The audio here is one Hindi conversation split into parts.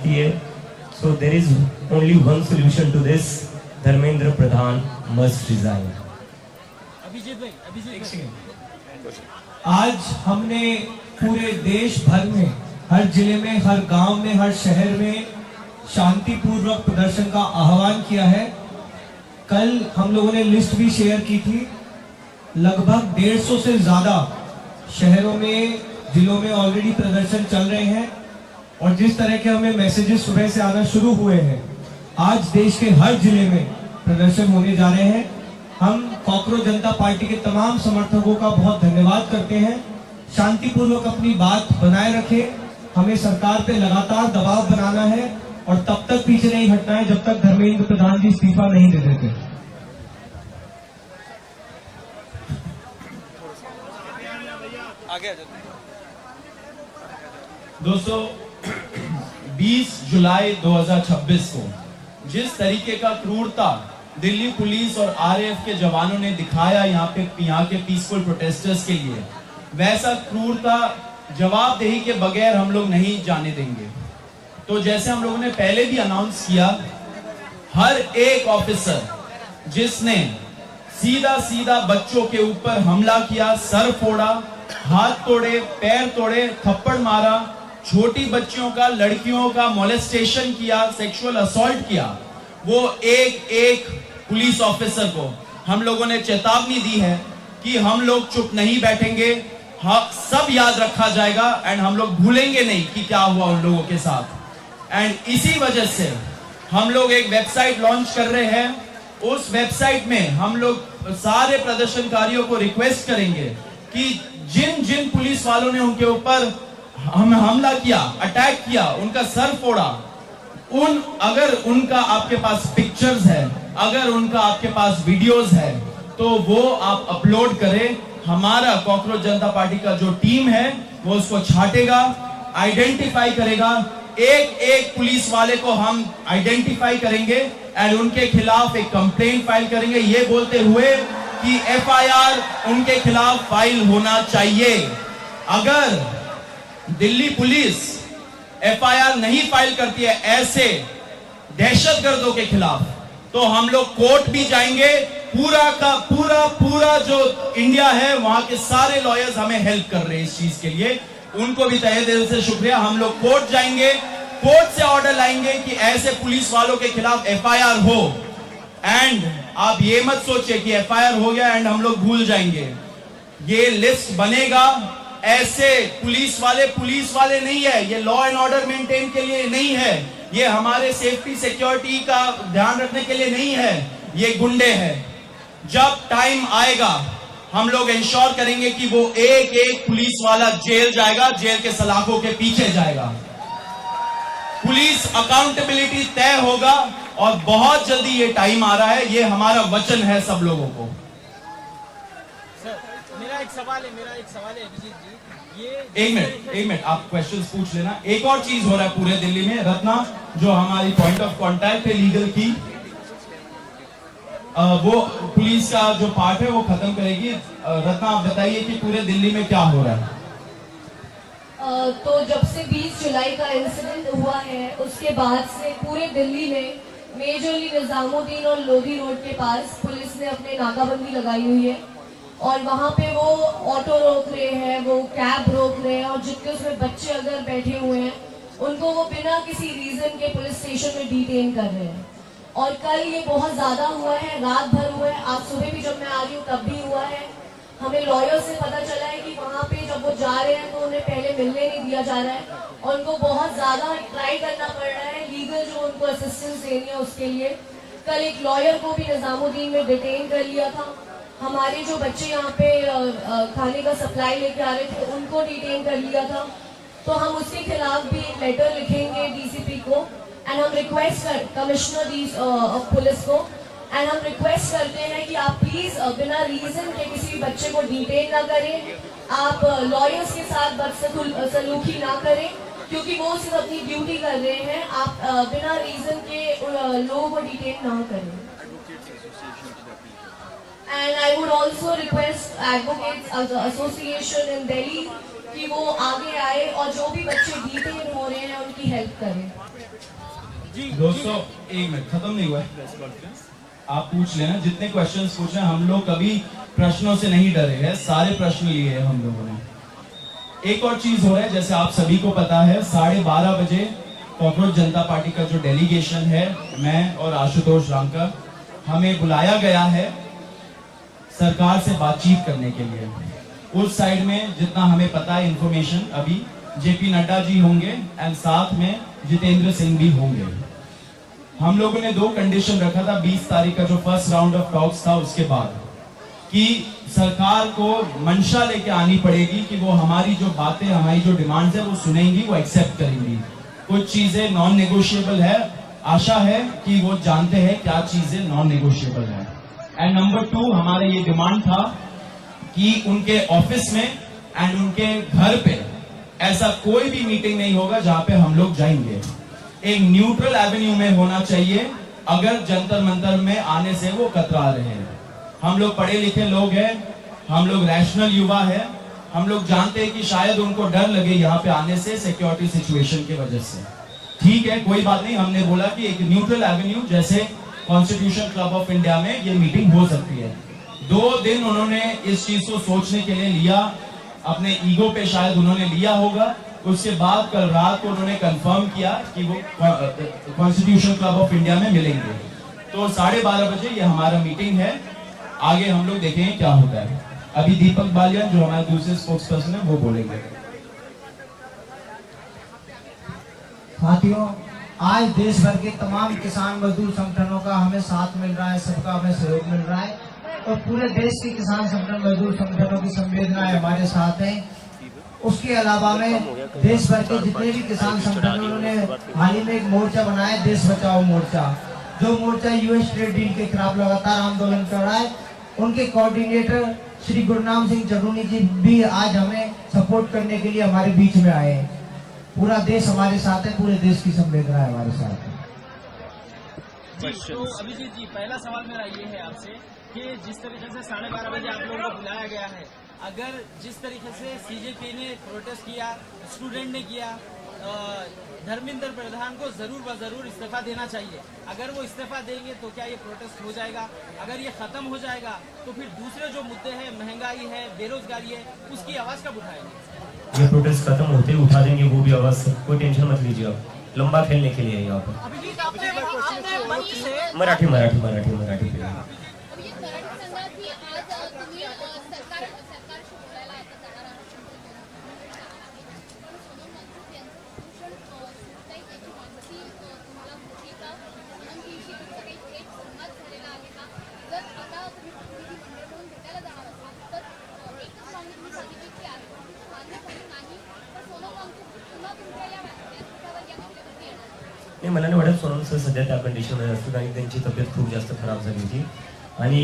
लगती है. So there is only one solution to this. Dharmendra Pradhan must resign. आज हमने पूरे देश भर में, हर जिले में, हर गांव में, हर शहर में शांतिपूर्वक प्रदर्शन का आह्वान किया है. कल हम लोगों ने लिस्ट भी शेयर की थी. लगभग 150 से ज्यादा शहरों में, जिलों में ऑलरेडी प्रदर्शन चल रहे हैं. और जिस तरह के हमें मैसेजेस सुबह से आना शुरू हुए हैं, आज देश के हर जिले में प्रदर्शन होने जा रहे हैं. हम कॉकरोच जनता पार्टी के तमाम समर्थकों का बहुत धन्यवाद करते हैं. शांतिपूर्वक अपनी बात बनाए रखें. हमें सरकार पे लगातार दबाव बनाना है और तब तक पीछे नहीं हटना है जब तक धर्मेंद्र प्रधान जी इस्तीफा नहीं दे देते. दोस्तों, 20 जुलाई 2026 को जिस तरीके का क्रूरता दिल्ली पुलिस और आरएएफ के जवानों ने दिखाया यहाँ के पीसफुल प्रोटेस्टर्स के लिए, वैसा क्रूरता जवाबदेही के बगैर हम लोग नहीं जाने देंगे. तो जैसे हम लोगों ने पहले भी अनाउंस किया, हर एक ऑफिसर जिसने सीधा बच्चों के ऊपर हमला किया, सर फोड़ा, हाथ तोड़े, पैर तोड़े, थप्पड़ मारा, छोटी बच्चियों का, लड़कियों का मोलेस्टेशन किया, सेक्सुअल असॉल्ट किया, वो एक पुलिस ऑफिसर को हम लोगों ने चेतावनी दी है कि हम लोग चुप नहीं बैठेंगे. सब याद रखा जाएगा एंड हम लोग भूलेंगे नहीं कि क्या हुआ उन लोगों के साथ. एंड इसी वजह से हम लोग एक वेबसाइट लॉन्च कर रहे हैं. उस वेबसाइट में हम लोग सारे प्रदर्शनकारियों को रिक्वेस्ट करेंगे कि जिन पुलिस वालों ने उनके ऊपर हमला किया, अटैक किया, उनका सर फोड़ा, अगर उनका आपके पास पिक्चर्स है, अगर उनका आपके पास वीडियोस है, तो वो आप अपलोड करें. हमारा कॉकरोच जनता पार्टी का जो टीम है वो उसको छाटेगा, आइडेंटिफाई करेगा. एक पुलिस वाले को हम आइडेंटिफाई करेंगे एंड उनके खिलाफ एक कंप्लेंट फाइल करेंगे, ये बोलते हुए कि एफआईआर उनके खिलाफ फाइल होना चाहिए. अगर दिल्ली पुलिस एफआईआर नहीं फाइल करती है ऐसे दहशतगर्दों के खिलाफ, तो हम लोग कोर्ट भी जाएंगे. पूरा का पूरा जो इंडिया है, वहां के सारे लॉयर्स हमें हेल्प कर रहे हैं इस चीज के लिए. उनको भी तहे दिल से शुक्रिया. हम लोग कोर्ट जाएंगे, कोर्ट से ऑर्डर लाएंगे कि ऐसे पुलिस वालों के खिलाफ एफआईआर हो. एंड आप ये मत सोचिए कि एफआईआर हो गया एंड हम लोग भूल जाएंगे. ये लिस्ट बनेगा. ऐसे पुलिस वाले नहीं है. ये लॉ एंड ऑर्डर मेंटेन के लिए नहीं है. ये हमारे सेफ्टी सिक्योरिटी का ध्यान रखने के लिए नहीं है. ये गुंडे हैं. जब टाइम आएगा हम लोग इंश्योर करेंगे कि वो एक पुलिस वाला जेल जाएगा, जेल के सलाखों के पीछे जाएगा. पुलिस अकाउंटेबिलिटी तय होगा और बहुत जल्दी ये टाइम आ रहा है. ये हमारा वचन है सब लोगों को. मेरा एक सवाल है अभिजीत जी. एक मिनट आप क्वेश्चंस पूछ लेना. एक और चीज हो रहा है पूरे दिल्ली में. रत्ना जो हमारी पॉइंट ऑफ कांटेक्ट है लीगल की, वो पुलिस का जो पार्ट है वो खत्म करेगी. रत्ना आप बताइए कि पूरे दिल्ली में क्या हो रहा है. तो जब से 20 जुलाई का इंसिडेंट हुआ है, उसके बाद से पूरे दिल्ली में मेजरली निजामुद्दीन और लोधी रोड के पास पुलिस ने अपने नाकाबंदी लगाई हुई है. और वहाँ पे वो ऑटो रोक रहे हैं, वो कैब रोक रहे हैं, और जितने उसमें बच्चे अगर बैठे हुए हैं उनको वो बिना किसी रीजन के पुलिस स्टेशन में डिटेन कर रहे हैं. और कल ये बहुत ज्यादा हुआ है, रात भर हुआ है. आज सुबह भी जब मैं आ रही हूँ तब भी हुआ है. हमें लॉयर से पता चला है कि वहाँ पे जब वो जा रहे हैं तो उन्हें पहले मिलने नहीं दिया जा रहा है और उनको बहुत ज्यादा ट्राई करना पड़ रहा है लीगल जो उनको असिस्टेंस देनी है उसके लिए. कल एक लॉयर को भी निजामुद्दीन में डिटेन कर लिया था. हमारे जो बच्चे यहाँ पे खाने का सप्लाई लेके आ रहे थे उनको डिटेन कर लिया था. तो हम उसके खिलाफ भी एक लेटर लिखेंगे डीसीपी को एंड हम रिक्वेस्ट कमिश्नर पुलिस को एंड हम रिक्वेस्ट करते हैं कि आप प्लीज बिना रीजन के किसी भी बच्चे को डिटेन ना करें. आप लॉयर्स के साथ बदसलूकी ना करें क्योंकि वो सिर्फ अपनी ड्यूटी कर रहे हैं. आप बिना रीजन के लोगों को डिटेन ना करें. And I would also request Advocates Association in Delhi कि वो आगे आए और जो भी बच्चे डिटेन हो रहे हैं उनकी हेल्प करें। दोस्तों एक मिनट, खत्म नहीं हुआ है, आप पूछ लेना जितने क्वेश्चंस पूछ रहे हैं। हम लोग कभी प्रश्नों से नहीं डरे हैं, सारे प्रश्न लिए हैं हम लोगों ने। एक और चीज हो रहा है, जैसे आप सभी को पता है 12:30 बजे कॉकरोच जनता पार्टी का जो डेलीगेशन है, मैं और आशुतोष रामकर, हमें बुलाया गया है सरकार से बातचीत करने के लिए। उस साइड में जितना हमें पता है इंफॉर्मेशन, अभी जेपी नड्डा जी होंगे एंड साथ में जितेंद्र सिंह भी होंगे। हम लोगों ने 2 कंडीशन रखा था 20 तारीख का जो फर्स्ट राउंड ऑफ टॉक्स था उसके बाद, कि सरकार को मंशा लेके आनी पड़ेगी कि वो हमारी जो बातें, हमारी जो डिमांड्स है वो सुनेंगी, वो एक्सेप्ट करेंगी। कुछ चीजें नॉन नेगोशिएबल है, आशा है कि वो जानते हैं क्या चीजें नॉन नेगोशिएबल है। एंड नंबर 2 हमारा ये डिमांड था कि उनके ऑफिस में एंड उनके घर पे ऐसा कोई भी मीटिंग नहीं होगा जहां पे हम लोग जाएंगे। एक न्यूट्रल एवेन्यू में होना चाहिए। अगर जंतर मंतर में आने से वो कतरा रहे हैं, हम लोग पढ़े लिखे लोग हैं, हम लोग रैशनल युवा है, हम लोग जानते हैं कि शायद उनको डर लगे यहाँ पे आने से सिक्योरिटी सिचुएशन की वजह से। ठीक है, कोई बात नहीं, हमने बोला कि एक न्यूट्रल एवेन्यू जैसे कॉन्स्टिट्यूशन क्लब ऑफ इंडिया में ये मीटिंग हो सकती है। 2 दिन उन्होंने इस चीज को सोचने के लिए लिया, अपने ईगो पे शायद उन्होंने लिया होगा। उसके बाद कल रात को उन्होंने कंफर्म किया कि वो कॉन्स्टिट्यूशन क्लब ऑफ इंडिया में मिलेंगे। तो 12:30 बजे ये हमारा मीटिंग है, आगे हम लोग देखेंगे क्या होता है। अभी दीपक बालियान जो हमारे दूसरे स्पोक्स पर्सन है वो बोलेंगे। साथियों, आज देश भर के तमाम किसान मजदूर संगठनों का हमें साथ मिल रहा है, सबका हमें सहयोग मिल रहा है और पूरे देश के किसान संगठन, मजदूर संगठनों की संवेदनाएं हमारे साथ हैं। उसके अलावा में देश भर के जितने भी किसान संगठनों ने हाल ही में एक मोर्चा बनाया, देश बचाओ मोर्चा, जो मोर्चा यूएस ट्रेड डील के खिलाफ लगातार आंदोलन कर रहा है। उनके कोऑर्डिनेटर श्री गुरनाम सिंह चरूनी जी भी आज हमें सपोर्ट करने के लिए हमारे बीच में आए हैं। पूरा देश हमारे साथ है, पूरे देश की संवेदना है हमारे साथ है। तो अभिजीत जी, पहला सवाल मेरा ये है आपसे कि जिस तरीके से 12:30 बजे आप लोगों को बुलाया गया है, अगर जिस तरीके से सीजेपी ने प्रोटेस्ट किया, स्टूडेंट ने किया, धर्मेंद्र प्रधान को जरूर व जरूर इस्तीफा देना चाहिए। अगर वो इस्तीफा देंगे तो क्या ये प्रोटेस्ट हो जाएगा? अगर ये खत्म हो जाएगा तो फिर दूसरे जो मुद्दे हैं, महंगाई है, बेरोजगारी है, उसकी आवाज कब उठाएंगे? ये प्रोटेस्ट खत्म होते ही उठा देंगे वो भी आवाज, कोई टेंशन मत लीजिए आप, लंबा खेलने के लिए यहाँ पर। मराठी मराठी मराठी मराठी नाही, मला नाही वाटत सोनम सर सध्या त्या कंडिशनमध्ये असतो, कारण त्यांची तब्येत खूप जास्त खराब झाली होती आणि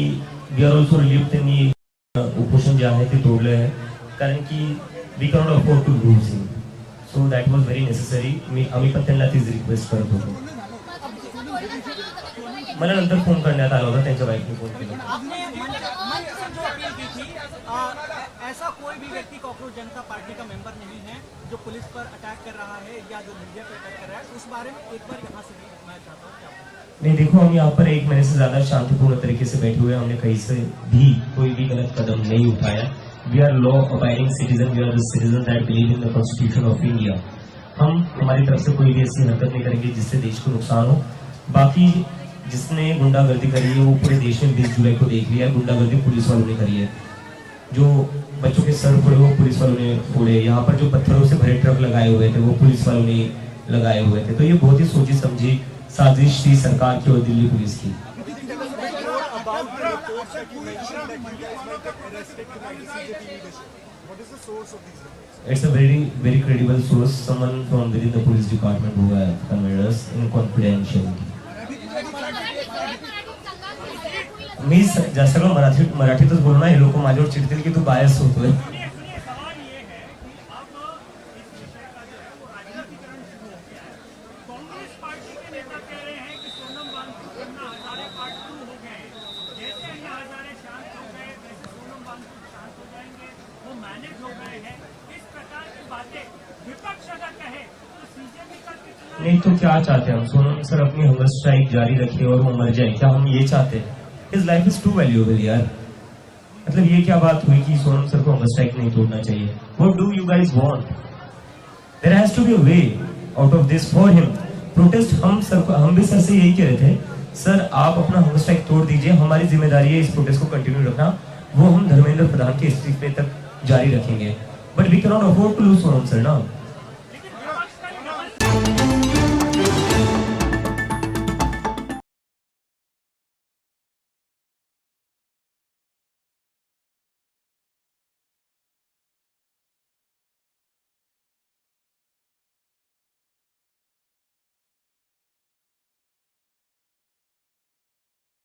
वी आर ऑल्सो रिलीव्ह त्यांनी उपोषण जे आहे ते तोडलं आहे, कारण की we can not afford to lose him, so that was very necessary. आम्ही पण त्यांना तीच रिक्वेस्ट करत होतो। मला नंतर फोन करण्यात आला होता, त्यांच्या वाईफने फोन केला। ऐसा कोई भी व्यक्ति कॉकरोच जनता पार्टी का मेंबर नहीं है जो पुलिस पर अटैक कर रहा है या जो मीडिया पर अटैक कर रहा है, उस बारे में एक बार यहाँ से मैं चाहता हूँ क्या? नहीं, देखो, हम यहाँ पर 1 महीने से ज्यादा शांतिपूर्ण तरीके से बैठे हुए हैं, हमने कहीं से भी कोई भी गलत कदम नहीं उठाया। We are law abiding citizen, we are the citizen that believe in the constitution of India. हम हमारी तरफ से कोई भी ऐसी हरकत नहीं करेंगे जिससे देश को नुकसान हो। बाकी जिसने गुंडागर्दी करी है वो पूरे देश में 20 जुलाई को देख लिया है, गुंडागर्दी पुलिस वालों ने करी है। जो बच्चों के सर फोड़े वो पुलिस वालों ने फोड़े, यहाँ पर जो पत्थरों से भरे ट्रक लगाए हुए थे वो पुलिस वालों ने लगाए हुए थे। तो ये बहुत ही सोची समझी साजिश थी सरकार की और दिल्ली पुलिस की। It's a very credible source, someone from within the police department who have conveyed us in confidentiality. मी सगळं मराठीतच बोलणार, हे लोक माझ्यावर चिडतील की तू बायस होतोय। मैनेज हो गए हैं, इस प्रकार बातें विपक्ष अगर कहे तो सीजेपी करके चला नहीं तो क्या चाहते हैं हम? सोनम सर अपनी हंगर स्ट्राइक जारी रखे और वो मर जाए, क्या हम ये चाहते हैं? His life is too valuable यार। मतलब ये क्या बात हुई कि सोनम सर को हंगर स्ट्राइक नहीं तोड़ना चाहिए? What do you guys want? There has to be a way out of this for him. Protest हम भी सर से यही कह रहे थे, सर आप अपना हंगर स्ट्राइक तोड़ दीजिए, हमारी जिम्मेदारी है इस प्रोटेस्ट को कंटिन्यू रखना, वो हम धर्मेंद्र प्रधान के इस्तीफे तक जारी रखेंगे। But we can not afford to lose Sonam sir ना।